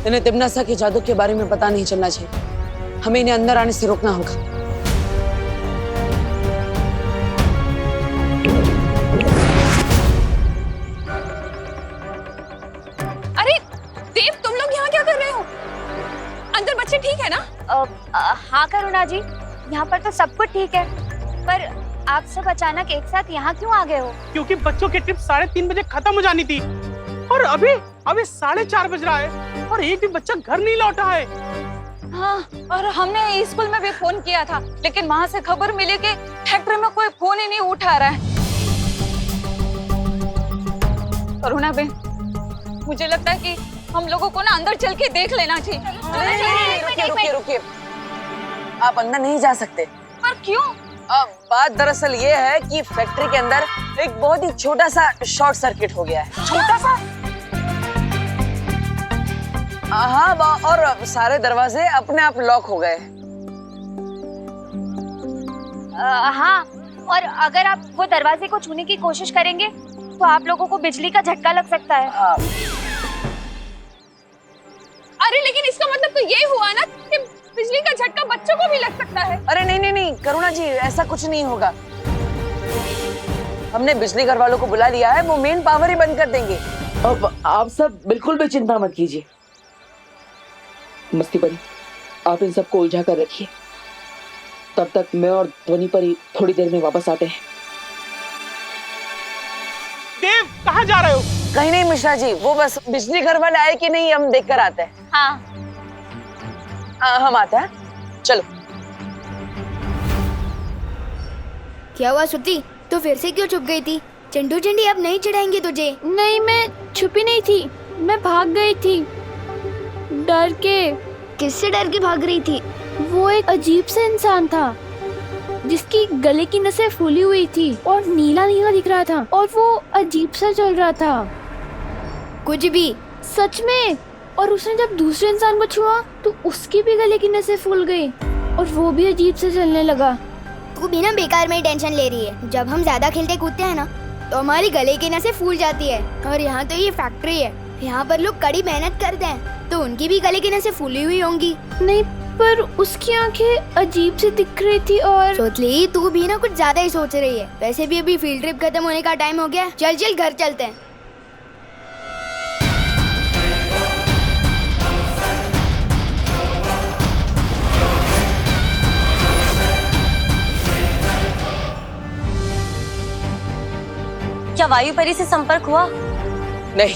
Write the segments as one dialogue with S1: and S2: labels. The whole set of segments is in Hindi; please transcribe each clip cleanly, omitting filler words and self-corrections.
S1: इन्हें तिम्नासा के जादू के बारे में पता नहीं चलना चाहिए। हमें इन्हें अंदर आने से रोकना होगा।
S2: अरे देव, तुम लोग यहाँ क्या कर रहे हो? अंदर बच्चे ठीक है ना?
S3: हाँ करुणा जी, यहाँ पर तो सब कुछ ठीक है, पर आप सब अचानक एक साथ यहाँ क्यों आ गए हो?
S4: क्योंकि बच्चों की ट्रिप 3:30 बजे खत्म हो जानी थी और अभी 4:30 बज रहा है और एक भी बच्चा घर नहीं लौटा है।
S2: हाँ, और हमने स्कूल में भी फोन किया था, लेकिन वहाँ से खबर मिली कि फैक्ट्री में कोई फोन ही नहीं उठा रहा है। करुणा बहन, मुझे लगता है कि हम लोगों को ना अंदर चल के देख लेना चाहिए।
S1: रुकिए रुकिए, आप अंदर नहीं जा सकते।
S2: पर क्यों?
S1: बात दरअसल ये है कि फैक्ट्री के अंदर एक बहुत ही छोटा सा शॉर्ट सर्किट हो गया है।
S2: छोटा सा?
S1: हाँ, और सारे दरवाजे अपने आप लॉक हो गए।
S3: हाँ, और अगर आप वो दरवाजे को छूने की कोशिश करेंगे तो आप लोगों को बिजली का झटका लग सकता है।
S1: हाँ।
S2: अरे लेकिन इसका मतलब तो ये हुआ ना कि बिजली का झटका बच्चों को भी लग सकता है।
S1: अरे नहीं करुणा जी, ऐसा कुछ नहीं होगा। हमने बिजली घर वालों को बुला लिया है, वो मेन पावर ही बंद कर देंगे।
S5: अब आप सब बिल्कुल भी चिंता मत कीजिए। मस्ती परी, आप इन सबको उलझा कर रखिए, तब तक मैं और ध्वनि परी थोड़ी देर में वापस आते हैं।
S4: देव, कहाँ जा रहे हो?
S1: कहीं नहीं मिश्रा जी, वो बस बिजली घर वाले आए कि नहीं हम देख कर आते हैं।
S3: हाँ।
S1: हम आते हैं, चलो।
S6: क्या हुआ श्रुति, तो फिर से क्यों छुप गई थी? चंडू चंडी अब नहीं चिढ़ाएंगे तुझे।
S7: नहीं, मैं छुपी नहीं थी, मैं भाग गई थी डर के।
S6: किससे डर के भाग रही थी?
S7: वो एक अजीब सा इंसान था जिसकी गले की नसें फूली हुई थी और नीला नीला दिख रहा था और वो अजीब सा चल रहा था।
S6: कुछ भी?
S7: सच में। और उसने जब दूसरे इंसान को छुआ तो उसकी भी गले की नसें फूल गई और वो भी अजीब से चलने लगा।
S6: तू भी ना बेकार में टेंशन ले रही है। जब हम ज्यादा खेलते कूदते हैं ना तो हमारी गले की नसें फूल जाती है। और यहाँ तो ये फैक्ट्री है, यहाँ पर लोग कड़ी मेहनत करते हैं, तो उनकी भी गले की नसें फूली हुई होंगी।
S7: नहीं, पर उसकी आंखें अजीब सी दिख रही थी। और
S6: सोचली, तू भी ना कुछ ज्यादा ही सोच रही है। वैसे भी अभी फील्ड ट्रिप खत्म होने का टाइम हो गया। चल चल घर चलते हैं।
S3: क्या वायु परी से संपर्क हुआ?
S1: नहीं,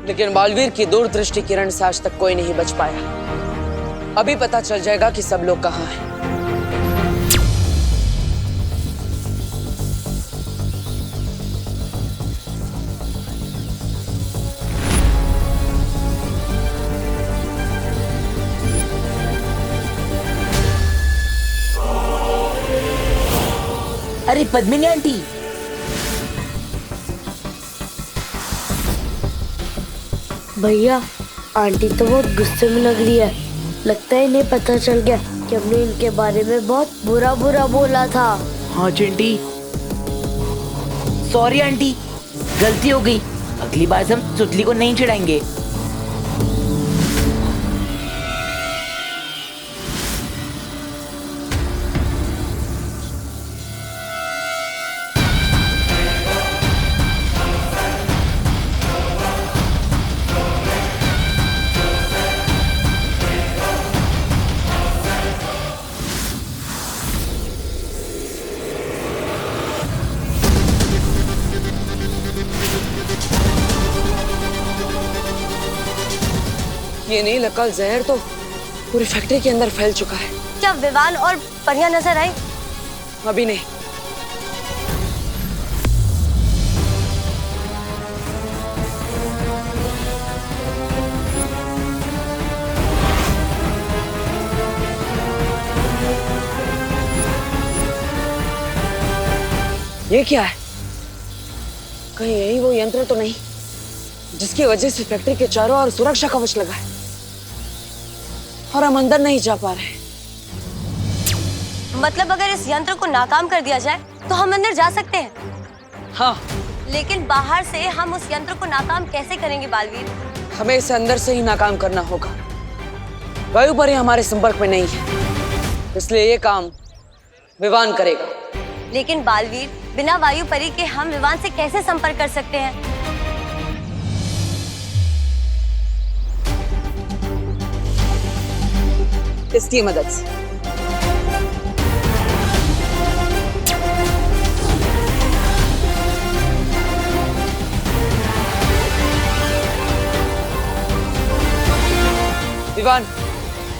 S1: लेकिन बालवीर की दूरदृष्टि किरण से आज तक कोई नहीं बच पाया। अभी पता चल जाएगा कि सब लोग कहाँ हैं।
S5: अरे पद्मिनी आंटी,
S7: भैया, आंटी तो बहुत गुस्से में लग रही है। लगता है इन्हें पता चल गया कि हमने इनके बारे में बहुत बुरा बुरा बोला था।
S5: हाँ चिंटी, सॉरी आंटी, गलती हो गई। अगली बार से हम सुतली को नहीं चिढ़ाएंगे।
S1: ये नहीं लकल जहर तो पूरी फैक्ट्री के अंदर फैल चुका है।
S3: क्या विवान और परियां नजर आई?
S1: अभी नहीं। ये क्या है? कहीं यही वो यंत्र तो नहीं जिसकी वजह से फैक्ट्री के चारों ओर सुरक्षा कवच लगा है और हम अंदर नहीं जा पा रहे।
S3: मतलब अगर इस यंत्र को नाकाम कर दिया जाए तो हम अंदर जा सकते हैं।
S1: हाँ,
S3: लेकिन बाहर से हम उस यंत्र को नाकाम कैसे करेंगे बालवीर?
S1: हमें इसे अंदर से ही नाकाम करना होगा। वायु परी हमारे संपर्क में नहीं है, इसलिए ये काम विवान करेगा।
S8: लेकिन बालवीर, बिना वायु परी के हम विवान से कैसे संपर्क कर सकते हैं?
S1: इसकी मदद से। विवान,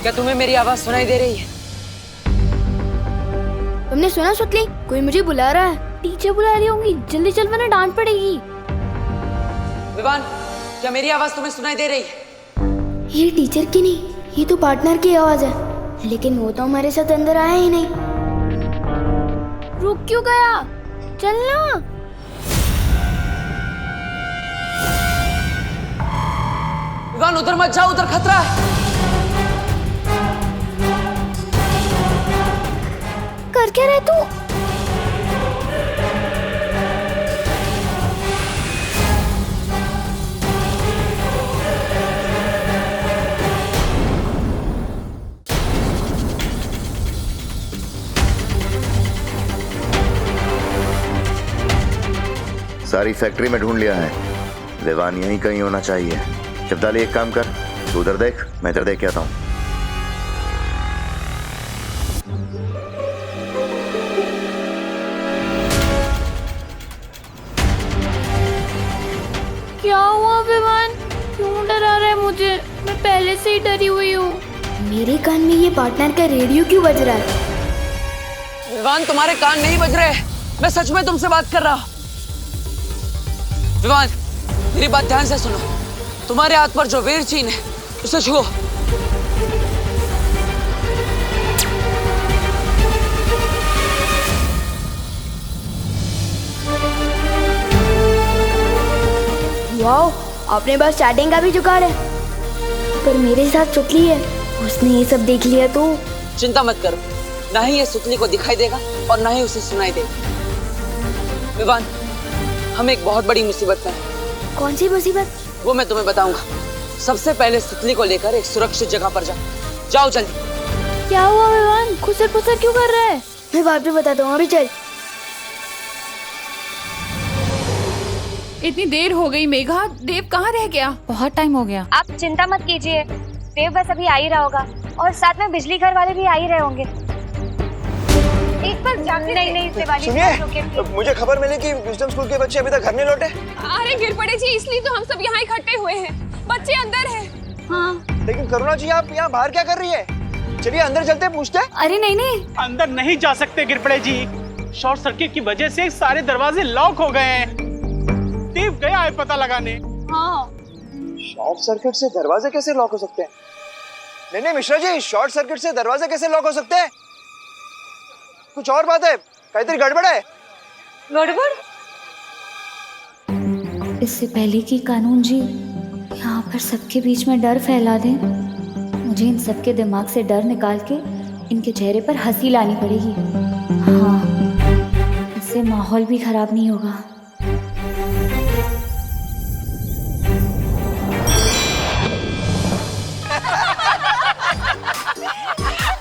S1: क्या तुम्हें मेरी आवाज सुनाई दे रही है?
S6: तुमने सुना सुतली? कोई मुझे बुला रहा है।
S7: टीचर बुला रही होंगी, जल्दी चल वरना डांट पड़ेगी।
S1: विवान, क्या मेरी आवाज तुम्हें सुनाई दे रही है?
S6: ये टीचर की नहीं, ये तो पार्टनर की आवाज है, लेकिन वो तो हमारे साथ अंदर आया ही नहीं।
S7: रुक क्यों गया? चलना।
S1: विवान, उधर मत जाओ, उधर खतरा है।
S6: कर क्या रहे तू?
S9: सारी फैक्ट्री में ढूंढ लिया है, विवान यहीं कहीं होना चाहिए। शब्दाली, एक काम कर, तू उधर देख, मैं इधर देख के आता हूँ।
S7: क्या हुआ विवान? क्यों डरा रहा है मुझे? मैं पहले से ही डरी हुई हूँ।
S6: मेरे कान में ये पार्टनर का रेडियो क्यों बज रहा है?
S1: विवान, तुम्हारे कान नहीं बज रहे हैं, मैं सच में तुमसे बात कर रहा हूँ। विवान, मेरी बात ध्यान से सुनो। तुम्हारे हाथ पर जो वीर चिन्ह है, उसे छुओ।
S6: वाओ, आपने बस चैटिंग का भी जुगाड़ है। पर मेरे साथ सुतली है, उसने ये सब देख लिया तो।
S1: चिंता मत करो, ना ही ये सुतली को दिखाई देगा और ना ही उसे सुनाई देगा। विवान, हम एक बहुत बड़ी मुसीबत में हैं।
S6: कौन सी मुसीबत?
S1: वो मैं तुम्हें बताऊंगा। सबसे पहले सुतली को लेकर एक सुरक्षित जगह पर जाओ। जाओ जल्दी।
S7: क्या हुआ विवान? खुसर पुसर क्यों कर रहा है?
S6: मैं बाद में बताता हूँ, अभी चल।
S2: इतनी देर हो गई मेघा, देव कहाँ रह गया? बहुत टाइम हो गया।
S3: आप चिंता मत कीजिए, देव बस अभी आ ही रहा होगा और साथ में बिजली घर वाले भी आ ही रहे होंगे। एक बार जाके नहीं शिवानी,
S10: सुनिए, मुझे खबर मिली कि विजडम स्कूल के बच्चे अभी तक घर नहीं लौटे।
S2: अरे गिर पड़े जी, इसलिए तो हम सब यहाँ इकट्ठे हुए हैं। बच्चे अंदर हैं। हाँ।
S10: लेकिन करुणा जी, आप यहाँ बाहर क्या कर रही है? चलिए अंदर चलते पूछते हैं।
S3: अरे नहीं,
S4: अंदर नहीं जा सकते गिरपड़े जी, शॉर्ट सर्किट की वजह से सारे दरवाजे लॉक हो गए हैं। देव गया है पता लगाने।
S2: हाँ।
S10: शॉर्ट सर्किट से दरवाजे कैसे लॉक हो सकते हैं? नहीं मिश्रा जी, शॉर्ट सर्किट से दरवाजे कैसे लॉक हो सकते हैं? कुछ और बात है, काहीतरी गड़बड़ है।
S2: गड़बड़?
S11: इससे पहले कि कानून जी यहाँ पर सबके बीच में डर फैला दें, मुझे इन सबके दिमाग से डर निकाल के इनके चेहरे पर हंसी लानी पड़ेगी। हाँ, इससे माहौल भी खराब नहीं होगा।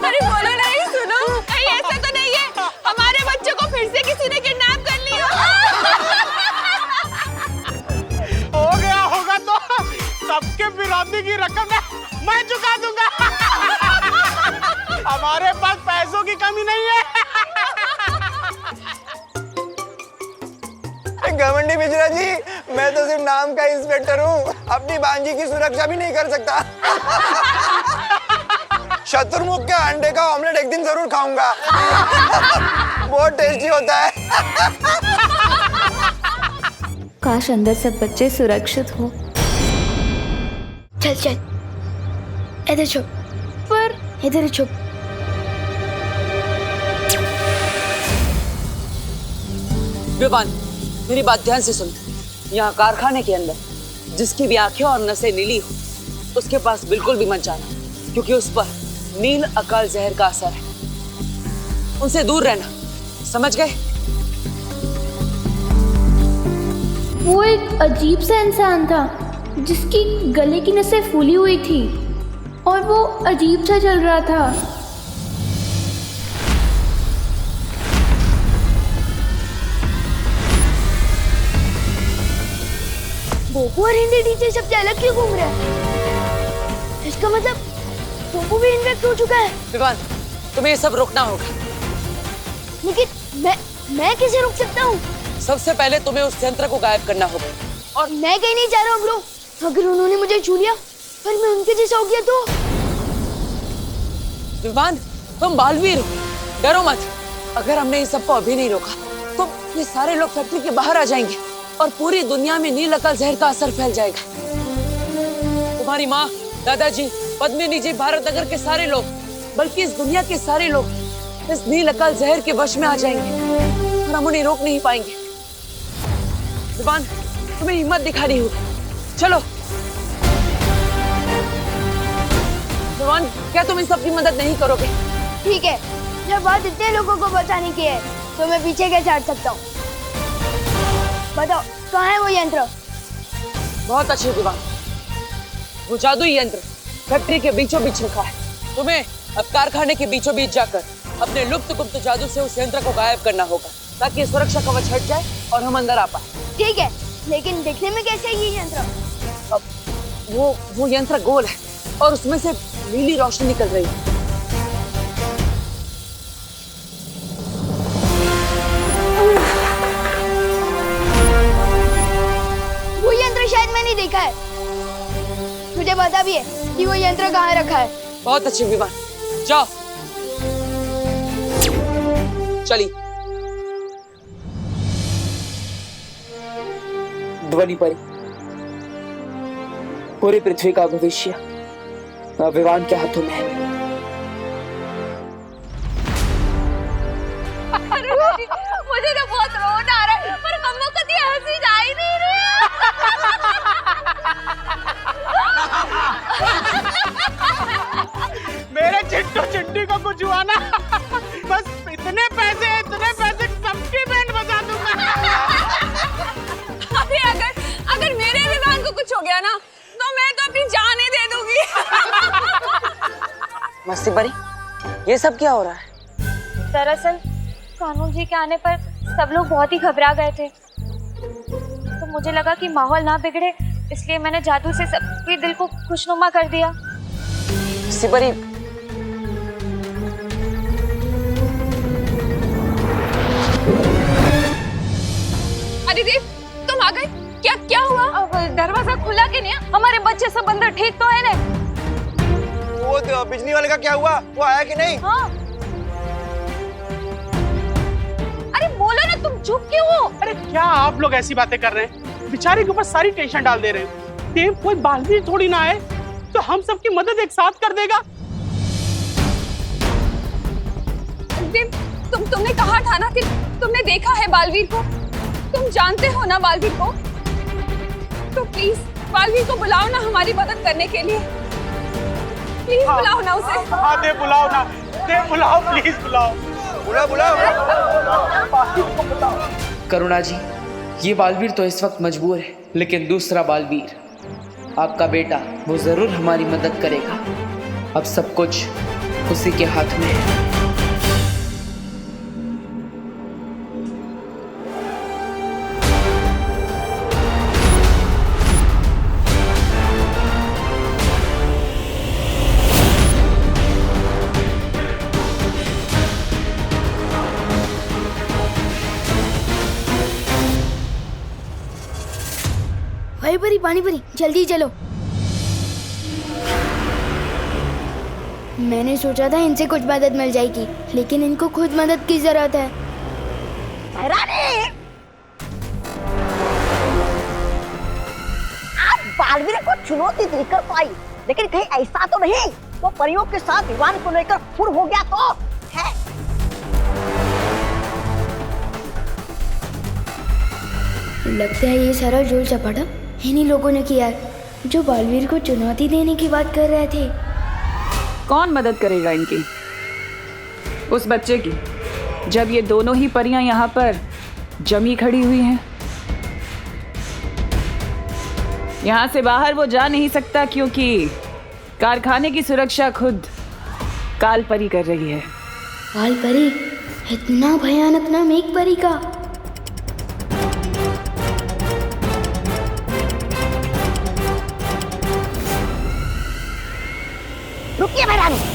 S2: अरे बोलो नहीं, सुनो, कहीं ऐसा तो नहीं है हमारे बच्चों को फिर से किसी ने किडनैप कर लिया?
S4: हो गया होगा तो सबके विरोधी की रकम मैं चुका दूंगा। हमारे पास पैसों की कमी नहीं है।
S10: घमंडी मिश्रा जी, मैं तो सिर्फ नाम का इंस्पेक्टर हूँ, अपनी बांजी की सुरक्षा भी नहीं कर सकता। शत्रुमुख के अंडे का ऑमलेट एक दिन जरूर खाऊंगा। बहुत टेस्टी होता है।
S11: काश अंदर सब बच्चे सुरक्षित हो।
S6: चल चल, इधर छुप। पर इधर छुप।
S1: विवान, मेरी बात ध्यान से सुन। यहाँ कारखाने के अंदर जिसकी भी आंखें और नसें नीली हो, उसके पास बिल्कुल भी मत जाना, क्योंकि उस पर नील अकाल जहर का असर है। उनसे दूर रहना, समझ गए?
S7: वो एक अजीब सा इंसान था,
S11: जिसकी गले की नसें फूली हुई थी और वो अजीब सा चल रहा था।
S6: बोपू और हिंदी टीचर सबसे अलग क्यों घूम रहे हैं? इसका मतलब बोपू भी इन्फेक्ट हो चुका है।
S1: विवान, तुम्हें ये सब रोकना होगा।
S6: लेकिन मैं कैसे रोक सकता हूँ?
S1: सबसे पहले तुम्हें उस यंत्र को गायब करना होगा।
S6: और मैं कहीं नहीं जा रहा हूँ ब्रो। अगर उन्होंने मुझे छू लिया पर मैं उनके जैसा हो गया तो?
S1: विवान, तुम बालवीर हो, डरो मत। अगर हमने इन सबको अभी नहीं रोका तो ये सारे लोग फैक्ट्री के बाहर आ जाएंगे और पूरी दुनिया में नील अकल जहर का असर फैल जाएगा। तुम्हारी माँ, दादाजी, पद्मिनी जी, भारत नगर के सारे लोग, बल्कि इस दुनिया के सारे लोग इस नील अकल जहर के वश में आ जाएंगे और हम उन्हें रोक नहीं पाएंगे। विवान, तुम्हें हिम्मत दिखानी होगी। चलो विवान, क्या तुम इन सब की मदद नहीं करोगे?
S6: ठीक है, जब बात इतने लोगों को बचाने की है तो मैं पीछे कैसे हट सकता हूँ? बताओ, कहाँ है वो यंत्र?
S1: बहुत अच्छे विवान, वो जादुई यंत्र फैक्ट्री के बीचों बीच रखा है। तुम्हें अब कारखाने के बीचों बीच जाकर अपने लुप्त गुप्त जादू से उस यंत्र को गायब करना होगा ताकि सुरक्षा कवच हट जाए और हम अंदर आ पाए।
S6: ठीक है, लेकिन दिखने में कैसे है ये यंत्र?
S1: अब वो यंत्र गोल है और उसमें से नीली रोशनी निकल रही है।
S6: वो यंत्र शायद मैंने देखा है। मुझे पता भी है कि वो यंत्र कहाँ रखा है।
S1: बहुत अच्छे विमान, जाओ चली।
S5: ध्वनि परी, पूरी पृथ्वी का भविष्य विवान के हाथों में है।
S2: अरे बाजी, मुझे तो बहुत रोना आ रहा है, पर मम्मा कभी हंसी जा ही नहीं रही।
S4: मेरे चिट्टू चिट्टी को कुछ हुआ ना, बस इतने पैसे सबकी बैंड बजा दूंगा।
S2: अभी अगर मेरे विमान को कुछ हो गया ना तो मैं तो अपनी जान ही दे दूंगी।
S1: मस्ती परी, ये सब क्या हो रहा है?
S3: दरअसल कानून जी के आने पर सब लोग बहुत ही घबरा गए थे, तो मुझे लगा कि माहौल ना बिगड़े, इसलिए मैंने जादू से सबके दिल को खुशनुमा कर दिया।
S1: मस्ती परी,
S2: अदिति, तुम आ गए? क्या हुआ? दरवाजा खुला कि नहीं? हमारे बच्चे सब अंदर ठीक तो है ना?
S10: वो तो बिजली वाले का क्या हुआ? वो आया कि नहीं?
S2: हाँ। अरे बोलो ना, तुम चुप क्यों हो?
S4: अरे क्या आप लोग ऐसी बातें कर रहे हैं? बेचारे के ऊपर सारी टेंशन डाल दे रहे हैं। देव कोई बालवीर थोड़ी ना है तो हम सबकी मदद एक साथ कर देगा।
S2: देव, तुमने कहा था ना कि तुमने देखा है बालवीर को। तुम जानते हो ना बालवीर को, तो प्लीज बालवीर को बुलाओ ना हमारी मदद करने के लिए। प्लीज बुलाओ ना उसे।
S4: हाँ देव, बुलाओ ना, देव बुलाओ, प्लीज बुलाओ।
S10: बुलाओ।
S5: करुणा जी, ये बालवीर तो इस वक्त मजबूर है, लेकिन दूसरा बालवीर आपका बेटा, वो जरूर हमारी मदद करेगा। अब सब कुछ उसी के हाथ में है।
S6: भाई परी, पानी परी, जल्दी चलो। मैंने सोचा था इनसे कुछ मदद मिल जाएगी, लेकिन इनको खुद मदद की जरूरत है।
S12: आप बालवीर को चुनौती देकर पाई, लेकिन कहीं ऐसा तो नहीं वो परियों के साथ विवान को लेकर फुर हो गया तो है?
S6: लगता है ये सारा जोर चपाटा इन्हीं लोगों ने किया है जो बालवीर को चुनौती देने की बात कर रहे थे।
S13: कौन मदद करेगा इनकी? उस बच्चे की, जब ये दोनों ही परियां यहाँ पर जमी खड़ी हुई हैं। यहाँ से बाहर वो जा नहीं सकता क्योंकि कारखाने की सुरक्षा खुद काल परी कर रही है।
S7: काल परी? इतना भयानक नाम एक परी का?
S12: रुकिए महारानी।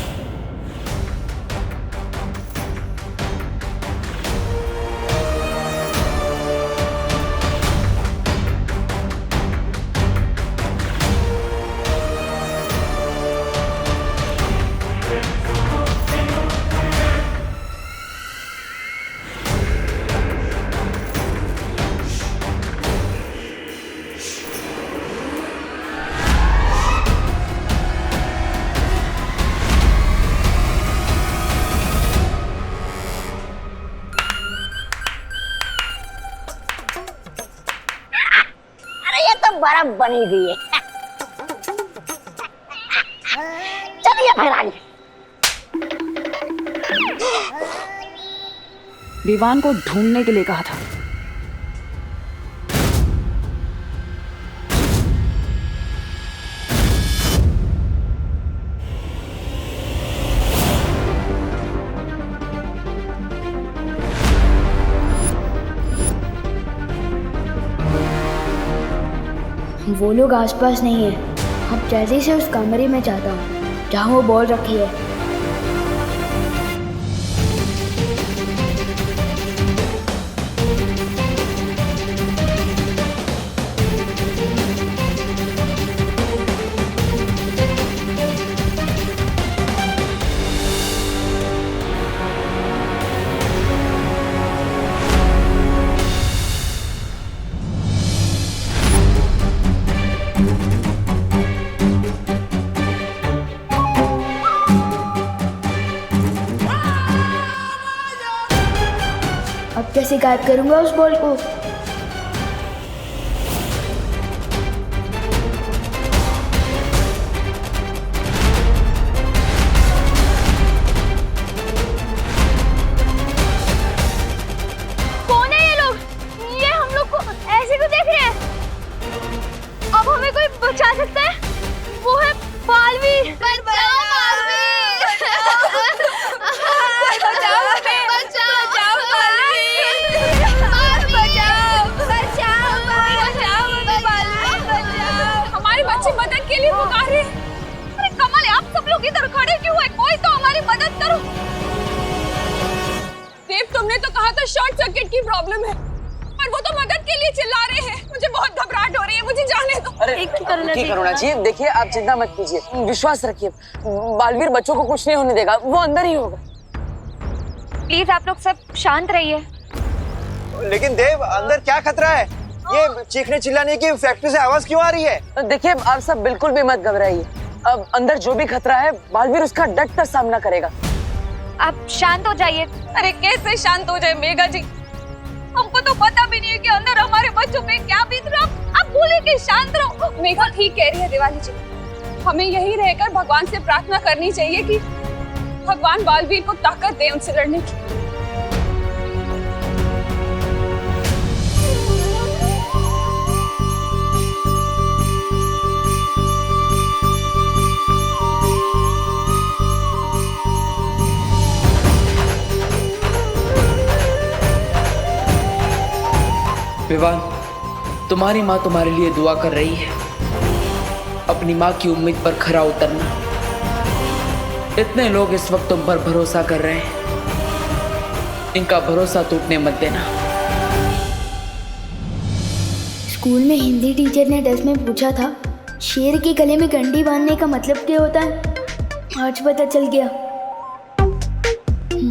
S12: बर्फ बनी हुई है। चलिए महारानी।
S13: विवान को ढूंढने के लिए कहा था।
S7: वो लोग आसपास नहीं है। अब जल्दी से उस कमरे में जाता हूँ जहाँ वो बॉल रखी है। अब कैसे गायब करूंगा उस बॉल को?
S3: कौन है ये लोग? ये हम लोग को ऐसे क्यों देख रहे हैं? अब हमें कोई बचा सकता है? वो है बालवीर। बचाओ बालवीर! बचाओ हमें! बचाओ बालवीर!
S2: हमारे बच्चे मदद के लिए पुकार रहे हैं। अरे कमल, आप सब लोग इधर खड़े क्यों है? कोई तो हमारी मदद करो। देव, तुमने तो कहा था शॉर्ट सर्किट की प्रॉब्लम है, पर वो तो मदद के लिए चिल्ला रहे हैं। मुझे बहुत घबराहट हो रही है, मुझे जाने दो।
S1: अरे करुणा जी, देखिए आप चिंता मत कीजिए, विश्वास रखिए, बालवीर बच्चों को कुछ नहीं होने देगा, वो अंदर ही होगा।
S3: प्लीज आप लोग सब शांत रहिए।
S10: लेकिन देव, अंदर क्या खतरा है? ये चीखने चिल्लाने की फैक्ट्री से आवाज क्यों आ रही है?
S1: देखिए आप सब बिल्कुल भी मत घबराइए। अब अंदर जो भी खतरा है बालवीर उसका डट कर सामना करेगा।
S3: आप शांत हो जाइए।
S2: अरे कैसे शांत हो जाए मेघा जी? हमको तो पता भी नहीं है कि अंदर हमारे बच्चों पे क्या बीत रहा है। आप बोले कि शांत रहो। मेघा ठीक कह रही है दिवाली जी, हमें यही रहकर भगवान से प्रार्थना करनी चाहिए कि भगवान बालवीर को ताकत दे उनसे लड़ने की।
S5: विवान, तुम्हारी माँ तुम्हारे लिए दुआ कर रही है। अपनी माँ की उम्मीद पर खरा उतरना। इतने लोग इस वक्त तुम पर भरोसा कर रहे हैं, इनका भरोसा टूटने मत देना।
S7: स्कूल में हिंदी टीचर ने टेस्ट में पूछा था, शेर के गले में घंटी बांधने का मतलब क्या होता है? आज पता चल गया।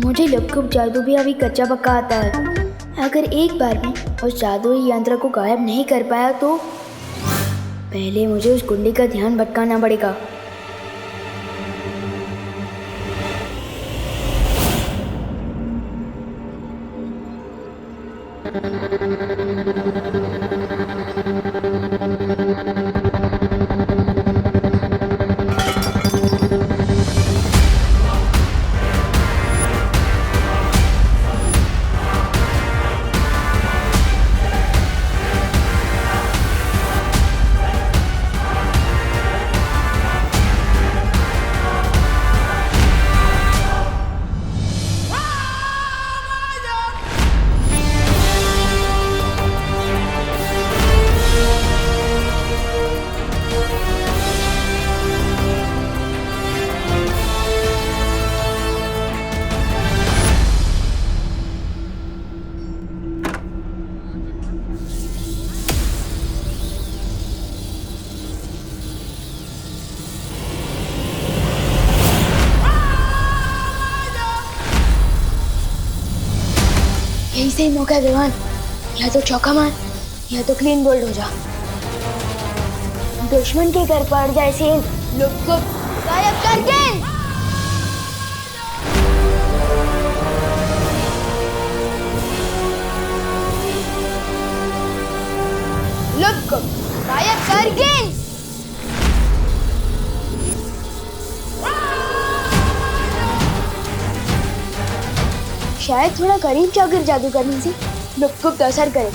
S7: मुझे लघु जादू भी अभी कच्चा पक्का आता है। अगर एक बार में उस जादुई यंत्र को गायब नहीं कर पाया तो पहले मुझे उस गुंडे का ध्यान भटकाना पड़ेगा। ऐसे ही मौका है विवान, या तो चौका मार या तो क्लीन बोल्ड हो जा। दुश्मन के घर पड़ जाए सेंध, लुक को गायब कर गेंद। लुक को गायब कर गेंद। शायद थोड़ा करीब जाकर जादू करने से लुक को असर करे।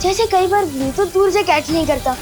S7: जैसे कई बार ब्लू तो दूर से कैच नहीं करता,